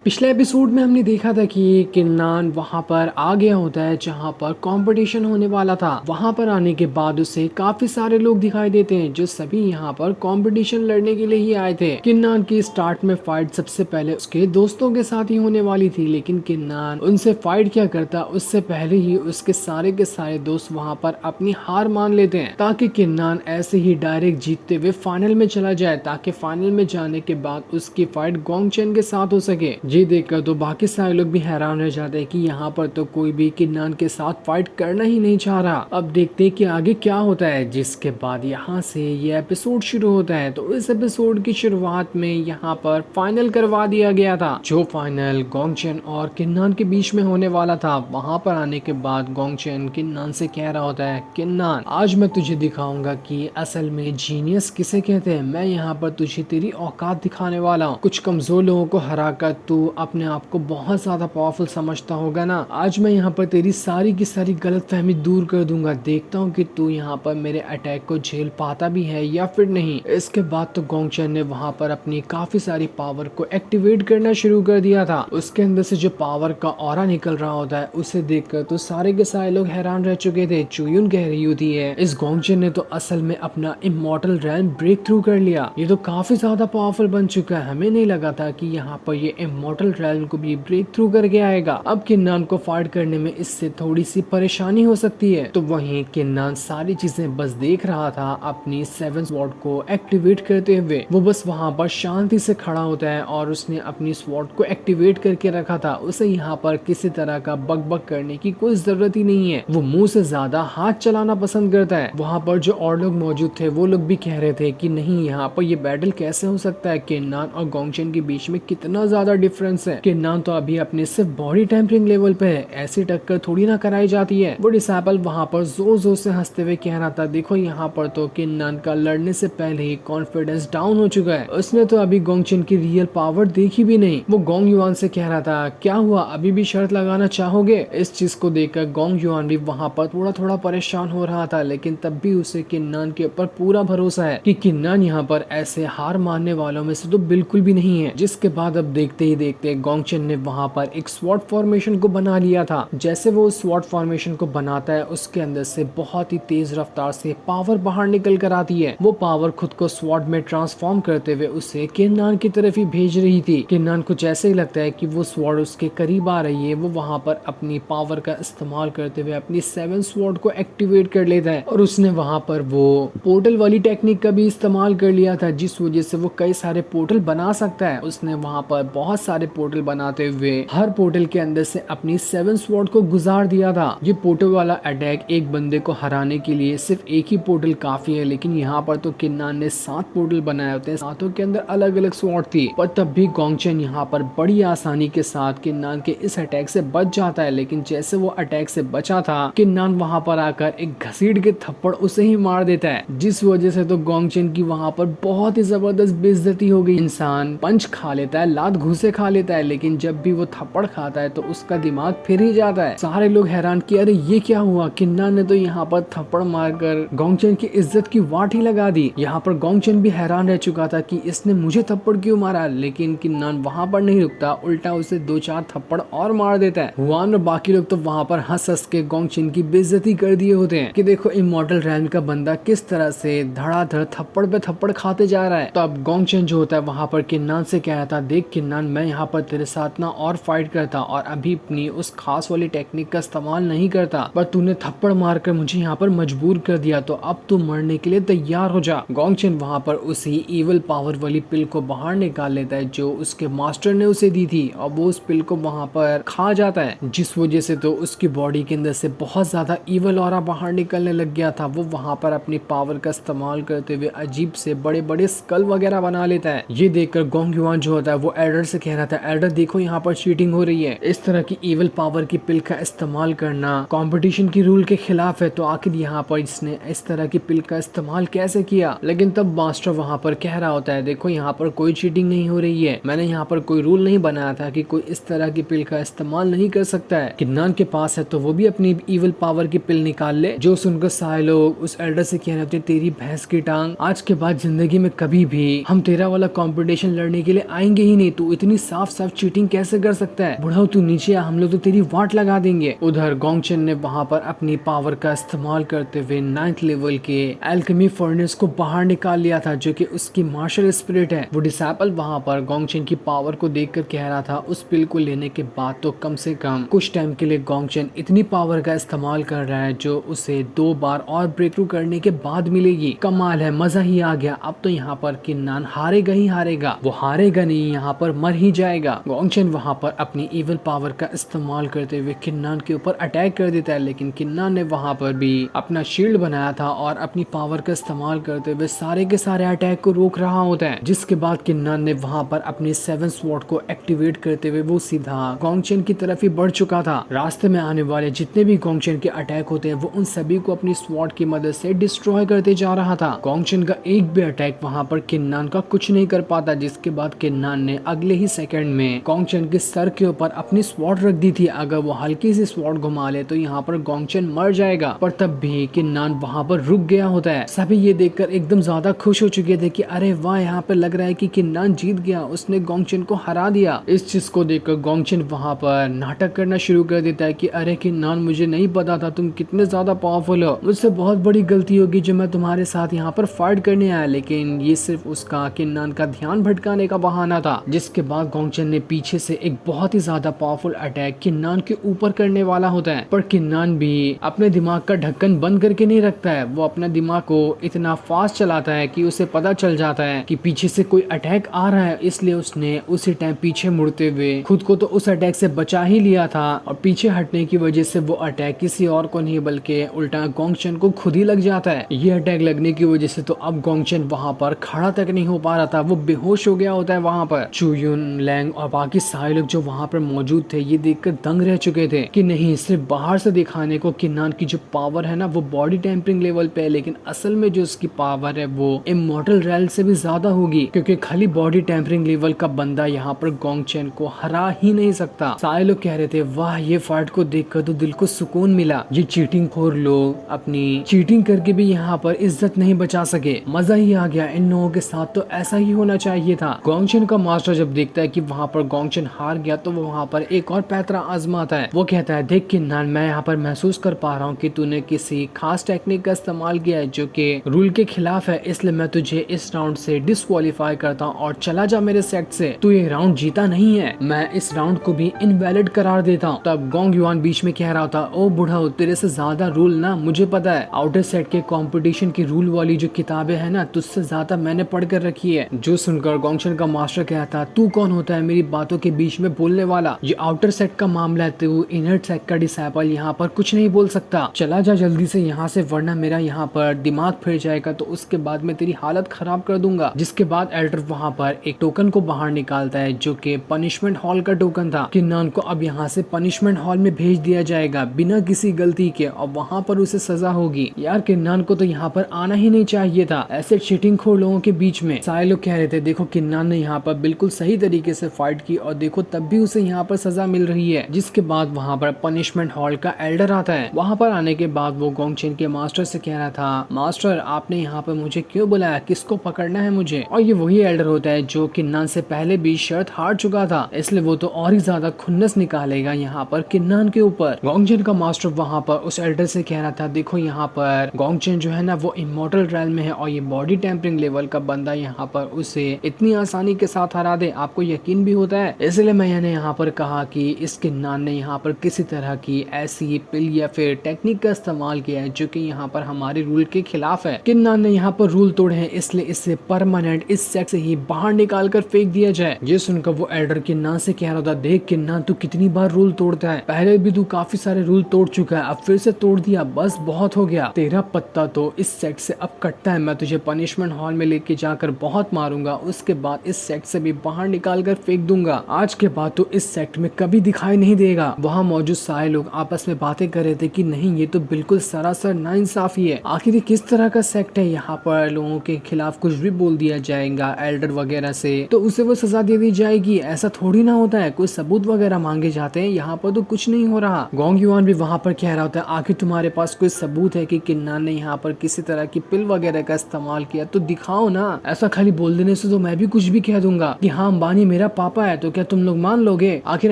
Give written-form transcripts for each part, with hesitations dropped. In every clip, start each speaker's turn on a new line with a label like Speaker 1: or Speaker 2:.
Speaker 1: पिछले एपिसोड में हमने देखा था कि किन्नान वहां पर आ गया होता है जहां पर कंपटीशन होने वाला था। वहां पर आने के बाद उसे काफी सारे लोग दिखाई देते हैं जो सभी यहां पर कंपटीशन लड़ने के लिए ही आए थे। किन्नान की स्टार्ट में फाइट सबसे पहले उसके दोस्तों के साथ ही होने वाली थी, लेकिन किन्नान उनसे फाइट क्या करता उससे पहले ही उसके सारे के सारे दोस्त वहां पर अपनी हार मान लेते हैं ताकि किन्नान ऐसे ही डायरेक्ट जीतते हुए फाइनल में चला जाए, ताकि फाइनल में जाने के बाद उसकी फाइट गोंगचेन के साथ हो सके। ये देखकर तो बाकी सारे लोग भी हैरान रह जाते हैं कि यहाँ पर तो कोई भी किन्नान के साथ फाइट करना ही नहीं चाह रहा। अब देखते हैं कि आगे क्या होता है, जिसके बाद यहाँ से ये एपिसोड शुरू होता है। तो इस एपिसोड की शुरुआत में यहाँ पर फाइनल करवा दिया गया था, जो फाइनल गोंगचेन और किन्नान के बीच में होने वाला था। वहां पर आने के बाद गोंगचेन किन्नान से कह रहा होता है, किन्नान आज मैं तुझे दिखाऊंगा कि असल में जीनियस किसे कहते हैं। मैं यहाँ पर तुझे तेरी औकात दिखाने वाला हूँ। कुछ कमजोर लोगों को हराकर तू अपने आप को बहुत ज्यादा पावरफुल समझता होगा ना। आज मैं यहाँ पर तेरी सारी की सारी गलतफहमी दूर कर दूंगा। देखता हूँ कि तू यहाँ पर मेरे अटैक को झेल पाता भी है या फिर नहीं। इसके बाद तो गोंगचेन ने वहाँ पर अपनी काफी सारी पावर को एक्टिवेट करना शुरू कर दिया था। उसके अंदर से जो पावर का ऑरा निकल रहा होता है उसे देखकर तो सारे के सारे लोग हैरान रह चुके थे। चुयुन कह रही होती है, इस गोंगचेन ने तो असल में अपना इमॉर्टल रैम ब्रेक थ्रू कर लिया। ये तो काफी ज्यादा पावरफुल बन चुका है। हमें नहीं लगा था कि यहाँ पर ये इमॉर्टल रैम को भी ब्रेक थ्रू करके आएगा। अब किन्नान को फाइट करने में इससे थोड़ी सी परेशानी हो सकती है। तो वहीं किन्नान सारी चीजें बस देख रहा था अपनी 7 स्वॉर्ड को एक्टिवेट करते हुए। वो बस वहाँ पर शांति से खड़ा होता है और उसने अपनी स्वॉर्ड को एक्टिवेट करके रखा था। उसे यहाँ पर किसी तरह का बक बक करने की कोई जरूरत ही नहीं है। वो मुंह से ज्यादा हाथ चलाना पसंद करता है। वहाँ पर जो और लोग मौजूद थे वो लोग भी कह रहे थे कि नहीं, यहाँ पर ये बैटल कैसे हो सकता है। किन्नान और गोंगचेन के बीच में कितना ज्यादा डिफरेंस है। किन्नान तो अभी अपने सिर्फ बॉडी टेम्परिंग लेवल पे है, ऐसी टक्कर थोड़ी ना कराई जाती है। वो डिसाइपल वहाँ पर जोर जोर से हंसते हुए कह रहा था, देखो यहाँ पर तो किन्नान का लड़ने से पहले ही कॉन्फिडेंस डाउन हो चुका है। उसने तो अभी गोंगचेन की रियल पावर देखी भी नहीं। वो गोंग युआन से कह रहा था, क्या हुआ, अभी भी शर्त लगाना चाहोगे। इस चीज को देखकर गोंग युआन भी वहाँ पर थोड़ा थोड़ा परेशान हो रहा था, लेकिन तब भी उसे किन्नान के ऊपर पूरा भरोसा है कि किन्नान यहाँ पर ऐसे हार मानने वालों में से तो बिल्कुल भी नहीं है। जिसके बाद अब देखते ही देखते गोंगचेन ने वहाँ पर एक स्वॉर्ड फॉर्मेशन को बना लिया था। जैसे वो स्वॉर्ड फॉर्मेशन को बनाता है उसके अंदर से बहुत ही तेज रफ्तार से पावर बाहर निकल कर आती है। वो पावर खुद को स्वॉर्ड में ट्रांसफॉर्म करते हुए उसे किन्नान की तरफ ही भेज रही थी। किन्नान को जैसे ही लगता है कि वो स्वॉर्ड उसके करीब आ रही है, वो वहाँ पर अपनी पावर का इस्तेमाल करते हुए अपनी 7 स्वॉर्ड को एक्टिवेट कर लेता है। और उसने वहाँ पर वो पोर्टल वाली टेक्निक का भी इस्तेमाल कर लिया था, जिस वजह से वो कई सारे पोर्टल बना सकता है। उसने वहाँ पर बहुत सारे पोर्टल बनाते हुए हर पोर्टल के अंदर से अपनी 7 स्वॉर्ड को गुजार दिया था। ये पोर्टल वाला अटैक एक बंदे को हराने के लिए सिर्फ एक ही पोर्टल काफी है, लेकिन यहाँ पर तो किन्नान ने 7 पोर्टल बनाए होते हैं, सातों के अंदर अलग अलग स्वॉर्ड थी। पर तब भी गोंगचेन यहाँ पर बड़ी आसानी के साथ किन्नान के इस अटैक से बच जाता है। लेकिन जैसे वो अटैक से बचा था, किन्नान वहाँ पर आकर एक घसीट के थप्पड़ उसे ही मार देता है, जिस वजह से तो गोंगचेन की वहाँ पर बहुत ही जबरदस्त बेइज्जती हो गई। इंसान पंच खा लेता है, लात घूसे खा लेता है, लेकिन जब भी वो थप्पड़ खाता है तो उसका दिमाग फिर ही जाता है। सारे लोग हैरान कि अरे ये क्या हुआ, किन्नान ने तो यहाँ पर थप्पड़ मारकर गोंगचेन की इज्जत की वाट ही लगा दी। यहाँ पर गोंगचेन भी हैरान रह चुका था कि इसने मुझे थप्पड़ क्यों मारा, लेकिन किन्नान वहाँ पर नहीं रुकता, उल्टा उसे 2-4 थप्पड़ और मार देता है। हुआन और बाकी लोग तो वहाँ पर हंस हंस के गोंगचेन की बेइज्जती कर दिए होते हैं कि देखो इमॉर्टल रैम का बंदा किस तरह से धड़ाधड़ थप्पड़ पे थप्पड़ खाते जा रहा है। तो अब गोंगचेन जो होता है वहाँ पर किन्नान से कह रहा था, देख किन्नान, मैं यहाँ पर तेरे साथ ना और फाइट करता और अभी अपनी उस खास वाली टेक्निक का इस्तेमाल नहीं करता, पर तूने थप्पड़ मारकर मुझे यहाँ पर मजबूर कर दिया, तो अब तू मरने के लिए तैयार हो जा। गोंगचेन वहाँ पर उसी इविल पावर वाली पिल को बाहर निकाल लेता है जो उसके मास्टर ने उसे दी थी, और वो उस पिल को वहाँ पर खा जाता है, जिस वजह से तो उसकी बॉडी के अंदर से बहुत ज्यादा इविल ऑरा बाहर निकलने लग गया था। वो वहाँ पर अपनी पावर का इस्तेमाल करते हुए अजीब से बड़े बड़े स्कल वगैरह बना लेता है। ये देखकर गोंग युआन जो होता है वो एल्डर से कह रहा था, एल्डर देखो यहाँ पर चीटिंग हो रही है, इस तरह की इविल पावर की पिल का इस्तेमाल करना कंपटीशन की रूल के खिलाफ है, तो आखिर यहाँ पर इसने इस तरह की पिल का इस्तेमाल कैसे किया। लेकिन तब मास्टर वहाँ पर कह रहा होता है, देखो यहाँ पर कोई चीटिंग नहीं हो रही है, मैंने यहाँ पर कोई रूल नहीं बनाया था कि कोई इस तरह की पिल का इस्तेमाल नहीं कर सकता है। किन्नान के पास है तो वो भी अपनी इविल पावर की पिल निकाल ले। जो सुनकर सारे लोग उस एल्डर से कह रहे होते, तेरी भैंस की टांग, आज के बाद जिंदगी में कभी भी हम तेरा वाला कंपटीशन लड़ने के लिए आएंगे ही नहीं, तू इतनी साफ साफ चीटिंग कैसे कर सकता है, बुढ़ाओ तू नीचे आ, हम लोग तो तेरी वाट लगा देंगे। उधर गोंगचन ने वहाँ पर अपनी पावर का इस्तेमाल करते हुए 9th लेवल के एल्केमी फर्नेस को बाहर निकाल लिया था, जो कि उसकी मार्शल स्पिरिट है। वो डिसाइपल वहाँ पर गोंगचन की पावर को देखकर कह रहा था उस पिल को लेने के बाद तो कम से कम कुछ टाइम के लिए गोंगचन इतनी पावर का इस्तेमाल कर रहा है जो उसे 2 बार और ब्रेक थ्रू करने के बाद मिलेगी। कमाल है, मजा ही आ गया। अब तो यहाँ पर किन्नान हारेगा ही हारेगा, वो हारेगा नहीं, यहाँ पर मर ही जाएगा। गोंगचन वहाँ पर अपनी इविल पावर का इस्तेमाल करते हुए किन्नान के ऊपर अटैक कर देता है, लेकिन किन्नान ने वहाँ पर भी अपना शील्ड बनाया था और अपनी पावर का इस्तेमाल करते हुए सारे के सारे अटैक को रोक रहा होता है। जिसके बाद किन्नान ने वहाँ पर अपनी 7 स्वॉर्ड को एक्टिवेट करते हुए वो सीधा गोंगचन की तरफ ही बढ़ चुका था। रास्ते में आने वाले जितने भी गोंगचन के अटैक होते हैं वो उन सभी को अपनी स्वॉर्ड की मदद से डिस्ट्रॉय करते जा रहा था। गोंगचन का एक भी अटैक वहाँ पर किन्नान का कुछ नहीं कर पाता। जिसके बाद किन्नान ने अगले ही सेकंड में गोंगचन के सर के ऊपर अपनी स्वॉर्ड रख दी थी। अगर वो हल्की सी स्वॉर्ड घुमा ले तो यहाँ पर गोंगचन मर जाएगा, पर तब भी किन्नान वहाँ पर रुक गया होता है। सभी ये देखकर एकदम ज्यादा खुश हो चुके थे कि अरे वाह, यहाँ पर लग रहा है कि किन्नान जीत गया, उसने गोंगचन को हरा दिया। इस चीज को देखकर गोंगचन वहाँ पर नाटक करना शुरू कर देता है कि अरे किन्नान, मुझे नहीं पता था तुम कितने ज्यादा पावरफुल हो, मुझसे बहुत बड़ी गलती होगी जो मैं तुम्हारे साथ यहाँ पर फाइट करने आया। लेकिन ये सिर्फ उसका किन्नान का ध्यान भटकाने का बहाना था। जिसके बाद गोंगचन ने पीछे से एक बहुत ही ज्यादा पावरफुल अटैक किन्नान के ऊपर करने वाला होता है, पर किन्नान भी अपने दिमाग का ढक्कन बंद करके नहीं रखता है। वो अपने दिमाग को इतना फास्ट चलाता है कि उसे पता चल जाता है कि पीछे से कोई अटैक आ रहा है, इसलिए उसने उसी टाइम पीछे मुड़ते हुए खुद को तो उस अटैक से बचा ही लिया था और पीछे हटने की वजह से वो अटैक किसी और को नहीं बल्कि उल्टा गोंगचन को खुद ही लग जाता है। ये अटैक लगने की वजह से तो अब गोंगचन वहाँ पर खड़ा तक नहीं हो पा रहा था, वो बेहोश हो गया होता है। वहाँ पर चुयुन, लैंग और बाकी सारे लोग जो वहाँ पर मौजूद थे ये देखकर दंग रह चुके थे कि नहीं, सिर्फ बाहर से दिखाने को किन्नान की जो पावर है ना वो बॉडी टेम्परिंग लेवल पे है, लेकिन असल में जो उसकी पावर है वो इमॉर्टल रैल से भी ज्यादा होगी, क्योंकि खाली बॉडी टेम्परिंग लेवल का बंदा यहाँ पर गोंगचन को हरा ही नहीं सकता। सारे लोग कह रहे थे वाह, ये फाइट को देखकर तो दिल को सुकून मिला। ये चीटिंग खोर लोग अपनी चीटिंग करके भी यहाँ पर इज्जत नहीं बचा सके, मजा ही आ गया। इन लोगों के साथ तो ऐसा ही होना चाहिए था। गोंगचन का मास्टर जब देखता है कि वहाँ पर गोंगचन हार गया तो वो वहाँ पर एक और पैतरा आजमाता है। वो कहता है देख किन्नान, मैं यहाँ पर महसूस कर पा रहा हूँ कि तूने किसी खास टेक्निक का इस्तेमाल किया है जो कि रूल के खिलाफ है, इसलिए मैं तुझे इस राउंड से डिस्क्वालीफाई करता हूँ और चला जा मेरे सेट से। तू ये राउंड जीता नहीं है, मैं इस राउंड को भी इनवैलिड करार देता हूँ। तब गोंग युआन बीच में कह रहा था ओ बुढ़ा, तेरे से ज्यादा रूल ना मुझे पता है। आउटर सेट के कंपटीशन की रूल वाली जो किताबें है ना, तुझसे ज्यादा मैंने पढ़ कर रखी है। जो सुनकर गोंगचन का मास्टर कहता तू कौन होता है मेरी बातों के बीच में बोलने वाला, ये आउटर सेट का मामला है, तू इनर सेट का डिसाइपल यहाँ पर कुछ नहीं बोल सकता। चला जा जल्दी से यहाँ से, वरना मेरा यहाँ पर दिमाग फिर जाएगा तो उसके बाद मैं तेरी हालत खराब कर दूंगा। जिसके बाद एल्डर वहाँ पर एक टोकन को बाहर निकालता है जो कि पनिशमेंट हॉल का टोकन था। किन्नान को अब यहाँ से पनिशमेंट हॉल में भेज दिया जाएगा बिना किसी गलती के और वहाँ पर उसे सजा होगी। यार किन्नान को तो यहाँ पर आना ही नहीं चाहिए था ऐसे चीटिंग खोर लोगों के बीच में। सारे लोग कह रहे थे देखो किन्नान ने यहाँ पर बिल्कुल सही तरीके से फाइट की और देखो तब भी उसे यहाँ पर सजा मिल रही है। जिसके बाद वहाँ पर पनिशमेंट हॉल का एल्डर आता है। वहाँ पर आने के बाद वो गोंगचन के मास्टर से कह रहा था मास्टर आपने यहाँ पर मुझे क्यों बुलाया, किसको पकड़ना है मुझे। और ये वही एल्डर होता है जो किन्नान से पहले भी शर्त हार चुका था, इसलिए वो तो और ही ज्यादा खुन्नस निकालेगा यहाँ पर किन्नान के ऊपर। गोंगचन का मास्टर वहाँ पर उस एल्डर से कह रहा था देखो यहाँ पर गोंगचन जो है ना वो इमॉर्टल रैल्म में है और ये बॉडी टेम्परिंग लेवल का बंदा यहाँ पर उसे इतनी आसानी के साथ हरा दे, आपको यकीन भी होता है। इसलिए मैंने यहाँ पर कहा कि इस किन्नान ने यहाँ पर किसी तरह की ऐसी पिल या फिर टेक्निक का इस्तेमाल किया है जो कि यहाँ पर हमारे रूल के खिलाफ है। किन्नान ने यहाँ पर रूल तोड़े हैं, इसलिए इसे परमानेंट इस सेट से ही बाहर निकाल कर फेंक दिया जाए। ये सुनकर वो एल्डर किन्नान से कह रहा था देख किन्नान तू कितनी बार रूल तोड़ता है, पहले भी तू काफी सारे रूल तोड़ चुका है, अब फिर से तोड़ दिया, बस बहुत हो गया, तेरा पत्ता तो इस सेट से अब कटता है। मैं तुझे पनिशमेंट हॉल में लेके जाकर बहुत मारूंगा, उसके बाद इस सेट से भी बाहर निकाल कर फेंक दूंगा। आज के बाद तो इस सेट में कभी दिखाई नहीं देगा। वहाँ मौजूद सारे लोग आपस में बातें कर रहे थे कि नहीं ये तो बिल्कुल सरासर नाइंसाफी है, आखिर किस तरह का सेक्ट है, यहाँ पर लोगों के खिलाफ कुछ भी बोल दिया जाएगा एल्डर वगैरह से तो उसे वो सजा दे दी जाएगी। ऐसा थोड़ी ना होता है, कोई सबूत वगैरह मांगे जाते हैं, यहाँ पर तो कुछ नहीं हो रहा। गोंग युआन भी वहाँ पर कह रहा होता है आखिर तुम्हारे पास कोई सबूत है कि किन्नान ने यहाँ पर किसी तरह की पिल वगैरह का इस्तेमाल किया तो दिखाओ ना, ऐसा खाली बोल देने से तो मैं भी कुछ भी कह दूंगा कि हाँ अंबानी मेरा मेरा पापा है तो क्या तुम लोग मान लोगे? आखिर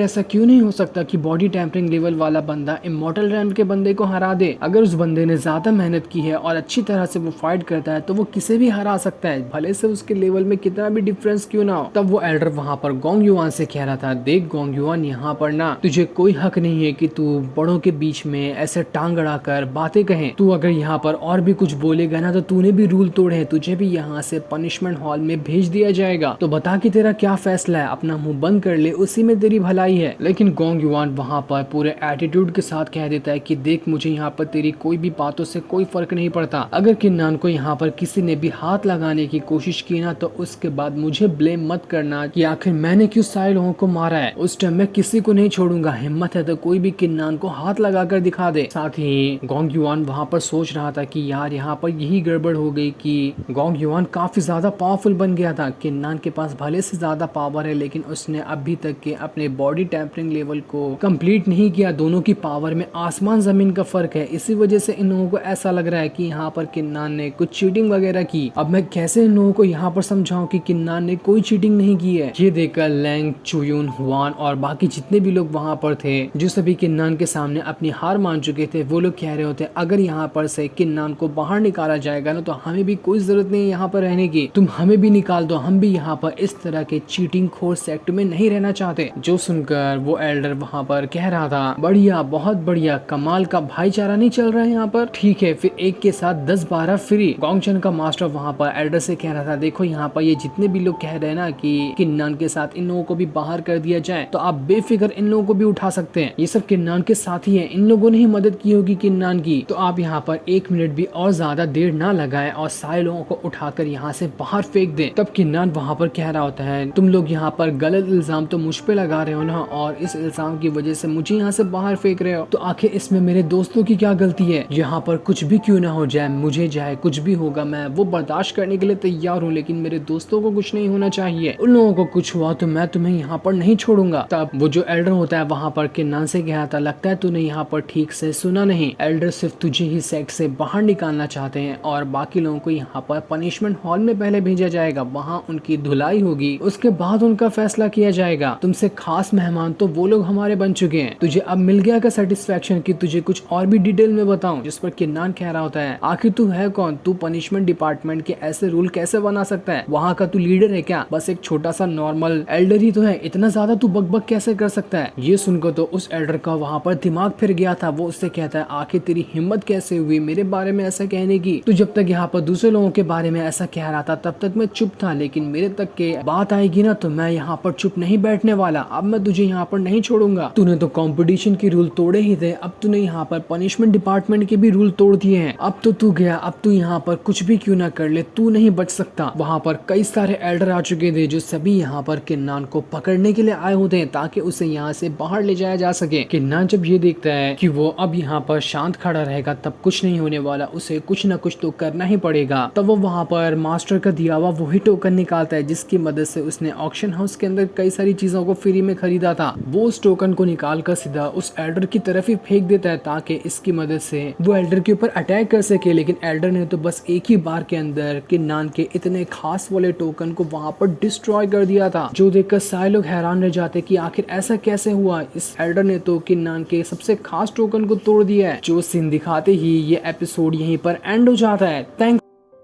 Speaker 1: ऐसा क्यों नहीं हो सकता कि बॉडी टेम्परिंग लेवल वाला बंदा इमॉर्टल रैंक के बंदे को हरा दे? अगर उस बंदे ने ज्यादा मेहनत की है और अच्छी तरह से वो फाइट करता है तो वो किसे भी हरा सकता है, भले से उसके लेवल में कितना भी डिफरेंस क्यों ना हो। तब वो एल्डर वहाँ पर गोंग युआन से कह रहा था, देख गोंग युआन, यहाँ पर ना तुझे कोई हक नहीं है कि तू बड़ों के बीच में ऐसे टांग अड़ाकर बातें कहे। तू अगर यहाँ पर और भी कुछ बोलेगा ना तो तूने भी रूल तोड़े, तुझे भी यहाँ से पनिशमेंट हॉल में भेज दिया जाएगा। तो बता कि तेरा क्या फैसला है, अपना मुंह बंद कर ले, उसी में तेरी भलाई है। लेकिन गोंग युआन वहाँ पर पूरे एटीट्यूड के साथ कह देता है कि देख, मुझे यहाँ पर तेरी कोई भी बातों से कोई फर्क नहीं पड़ता। अगर किन्नान को यहाँ पर किसी ने भी हाथ लगाने की कोशिश की ना तो उसके बाद मुझे ब्लेम मत करना कि आखिर मैंने क्यों सारे लोगों को मारा है। उस टाइम मैं किसी को नहीं छोड़ूंगा, हिम्मत है तो कोई भी किन्नान को हाथ लगाकर दिखा दे। साथ ही गोंग युआन वहाँ पर सोच रहा था कि यार यहाँ पर यही गड़बड़ हो गई कि गोंग युआन काफी ज्यादा पावरफुल बन गया था। किन्नान के पास भले से ज्यादा पावर है लेकिन उसने अभी तक के अपने बॉडी टेम्परिंग लेवल को कंप्लीट नहीं किया। दोनों की पावर में आसमान जमीन का फर्क है। इसी वजह से इन लोगों को ऐसा लग रहा है कि यहाँ पर किन्नान ने कुछ चीटिंग वगैरह की। अब मैं कैसे इन लोगों को यहाँ पर समझाऊं कि किन्नान ने कोई चीटिंग नहीं की है। ये देखकर लैंग, चुयुन, हुआन और बाकी जितने भी लोग वहाँ पर थे जो सभी किन्नान के सामने अपनी हार मान चुके थे, वो लोग कह रहे होते अगर यहाँ पर से किन्नान को बाहर निकाला जाएगा ना तो हमें भी कोई जरूरत नहीं है यहाँ पर रहने की, तुम हमें भी निकाल दो, हम भी यहाँ पर इस तरह के चीटिंग खोर सेक्ट में नहीं रहना चाहते। जो सुनकर वो एल्डर वहाँ पर कह रहा था, बढ़िया, बहुत बढ़िया, कमाल का भाईचारा नहीं चल रहा है यहाँ पर, ठीक है फिर एक के साथ 10-12 फ्री। गोंगचन का मास्टर वहाँ पर एल्डर से कह रहा था, देखो यहाँ पर ये जितने भी लोग कह रहे हैं ना कि किन्नान के साथ इन लोगों को भी बाहर कर दिया जाए तो आप बेफिक्र इन लोगों को भी उठा सकते हैं, ये सब किन्नान के साथी है, इन लोगों ने ही मदद की होगी किन्नान की। तो आप यहाँ पर 1 मिनट भी और ज्यादा देर ना लगाए और सारे लोगों को उठाकर यहाँ से बाहर फेंक दे। तब किन्नान वहाँ पर कह रहा होता है, तुम लोग यहाँ पर गलत इल्जाम तो मुझ पे लगा रहे हो ना और इस इल्जाम की वजह से मुझे यहाँ से बाहर फेंक रहे हो, तो आखिर इसमें मेरे दोस्तों की क्या गलती है? यहाँ पर कुछ भी क्यों ना हो जाए, मुझे चाहे कुछ भी होगा मैं वो बर्दाश्त करने के लिए तैयार हूँ, लेकिन मेरे दोस्तों को कुछ नहीं होना चाहिए। उन लोगों को कुछ हुआ तो मैं तुम्हें यहाँ पर नहीं छोड़ूंगा। तब वो जो एल्डर होता है वहाँ पर किन्नान से कहा था, लगता है तूने यहाँ पर ठीक से सुना नहीं, एल्डर सिर्फ तुझे ही सेक्ट से बाहर निकालना चाहते हैं और बाकी लोगों को यहाँ पर पनिशमेंट हॉल में पहले भेजा जाएगा, वहाँ उनकी धुलाई होगी, उसके बाद उनका फैसला किया जाएगा। तुमसे खास मेहमान तो वो लोग हमारे बन चुके हैं, तुझे अब मिल गया का सेटिस्फेक्शन कि तुझे कुछ और भी डिटेल में बताऊं? जिस पर किन्नान कह रहा होता है, आखिर तू है कौन, तू पनिशमेंट डिपार्टमेंट के ऐसे रूल कैसे बना सकता है? वहाँ का तू लीडर है क्या? बस एक छोटा सा नॉर्मल एल्डर ही तो है, इतना ज्यादा तू बकबक कैसे कर सकता है? ये सुनकर तो उस एल्डर का वहाँ पर दिमाग फिर गया था। वो उससे कहता है, आखिर तेरी हिम्मत कैसे हुई मेरे बारे में ऐसा कहने की? तू जब तक यहाँ पर दूसरे लोगों के बारे में ऐसा कह रहा था तब तक मैं चुप था, लेकिन मेरे तक के बात आएगी ना तो मैं यहाँ पर चुप नहीं बैठने वाला। अब मैं तुझे यहाँ पर नहीं छोड़ूंगा। तूने तो कंपटीशन के रूल तोड़े ही थे, अब तूने यहाँ पर पनिशमेंट डिपार्टमेंट के भी रूल तोड़ दिए हैं। अब तो तू गया, अब तू यहाँ पर कुछ भी क्यों ना कर ले, तू नहीं बच सकता। वहाँ पर कई सारे एल्डर आ चुके थे जो सभी यहाँ पर किन्नान को पकड़ने के लिए आए होते हैं ताकि उसे यहाँ से बाहर ले जाया जा सके। किन्नान जब ये देखता है कि वो अब यहाँ पर शांत खड़ा रहेगा तब कुछ नहीं होने वाला, उसे कुछ न कुछ तो करना ही पड़ेगा। तब वो वहाँ पर मास्टर का दिया हुआ वही टोकन निकालता है जिसकी मदद से उसने ऑक्शन हाउस के अंदर कई सारी चीजों को फ्री में खरीदा था। वो उस टोकन को निकाल कर सीधा उस एल्डर की तरफ ही फेंक देता है ताकि इसकी मदद से वो एल्डर के ऊपर अटैक कर सके, लेकिन एल्डर ने तो बस एक ही बार के अंदर किन्नान के इतने खास वाले टोकन को वहाँ पर डिस्ट्रॉय कर दिया था, जो देखकर सारे लोग हैरान रह जाते कि आखिर ऐसा कैसे हुआ, इस एल्डर ने तो किन्नान के सबसे खास टोकन को तोड़ दिया है। जो सीन दिखाते ही ये एपिसोड यहीं पर एंड हो जाता है। थैंक